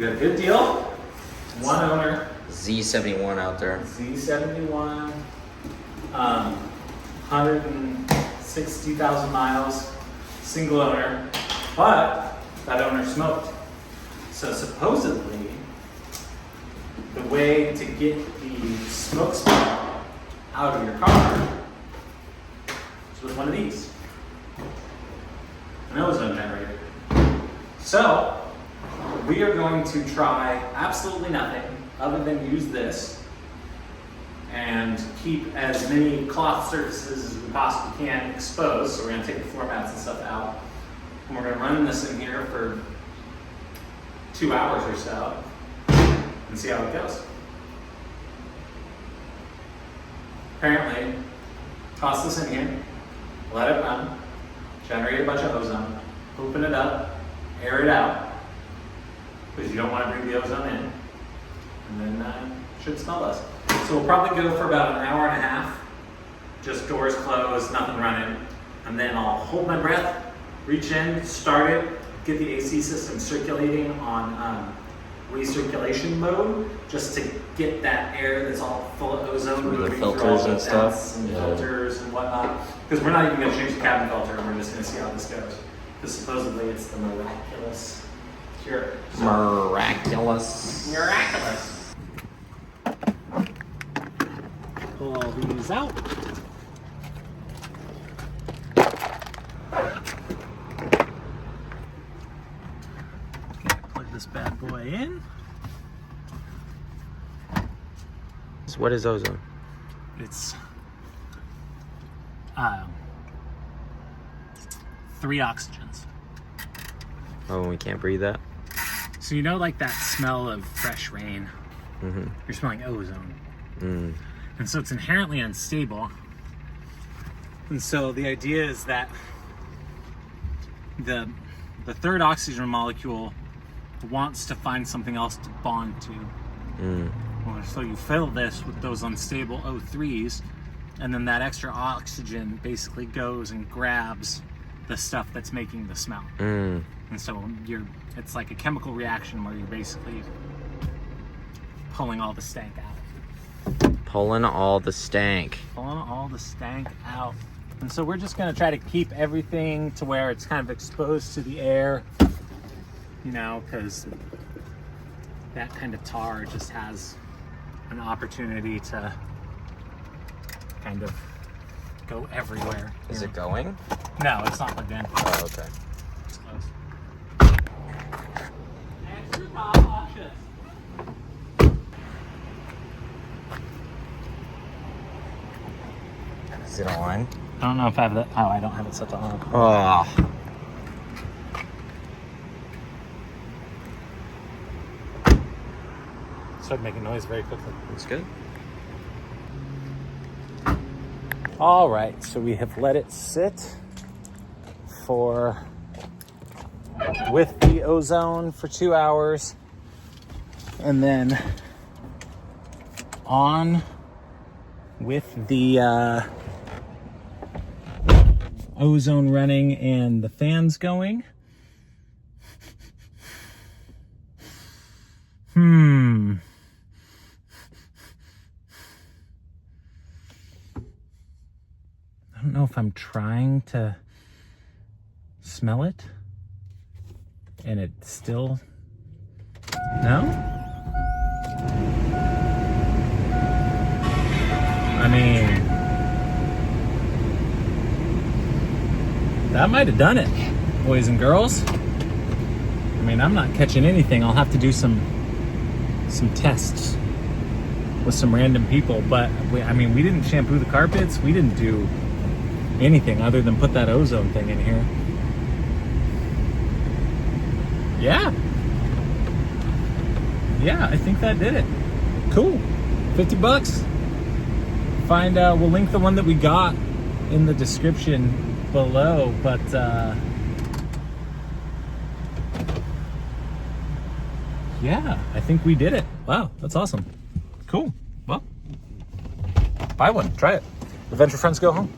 got a good deal. One owner. Z71 out there. Z71. 160,000 miles. Single owner. But that owner smoked. So supposedly, the way to get the smoke smell out of your car is with one of these. An ozone generator. So, we are going to try absolutely nothing other than use this and keep as many cloth surfaces as we possibly can exposed. So we're gonna take the floor mats and stuff out. And we're gonna run this in here for 2 hours or so and see how it goes. Apparently, toss this in here, let it run, generate a bunch of ozone, open it up, air it out, because you don't want to bring the ozone in, and then it should smell less. So we'll probably go for about an hour and a half, just doors closed, nothing running, and then I'll hold my breath, reach in, start it, get the AC system circulating on recirculation mode, just to get that air that's all full of ozone through the moving filters through all the and stuff. vents and filters and whatnot. Because we're not even going to change the cabin filter, we're just going to see how this goes. Because supposedly it's the miraculous cure. So, Miraculous. pull all these out. Plug this bad boy in. So what is ozone? It's 3 oxygens. Oh, we can't breathe that? So you know, like that smell of fresh rain? Mm-hmm. You're smelling ozone. Mm. And so it's inherently unstable. And so the idea is that the third oxygen molecule wants to find something else to bond to. Mm. So you fill this with those unstable O3s, and then that extra oxygen basically goes and grabs the stuff that's making the smell. Mm. And so it's like a chemical reaction where you're basically pulling all the stank out. Pulling all the stank. Pulling all the stank out. And so we're just gonna try to keep everything to where it's kind of exposed to the air, you know, because that kind of tar just has an opportunity to kind of go everywhere. Is it going? No, it's not plugged in. Oh, okay. It's close. Extra cautious. Is it on? I don't know if I have that. Oh, I don't have it set to on. Oh. Started making noise very quickly. That's good. All right, so we have let it sit with the ozone for 2 hours, and then on with the ozone running and the fans going. I don't know if I'm trying to smell it and it still, no? I mean, that might have done it, boys and girls. I mean, I'm not catching anything. I'll have to do some tests with some random people, but we didn't shampoo the carpets. We didn't do anything other than put that ozone thing in here. Yeah, I think that did it. Cool. $50. We'll link the one that we got in the description below, but yeah, I think we did it. Wow, that's awesome. Cool. Well, buy one, try it. Adventure friends go home.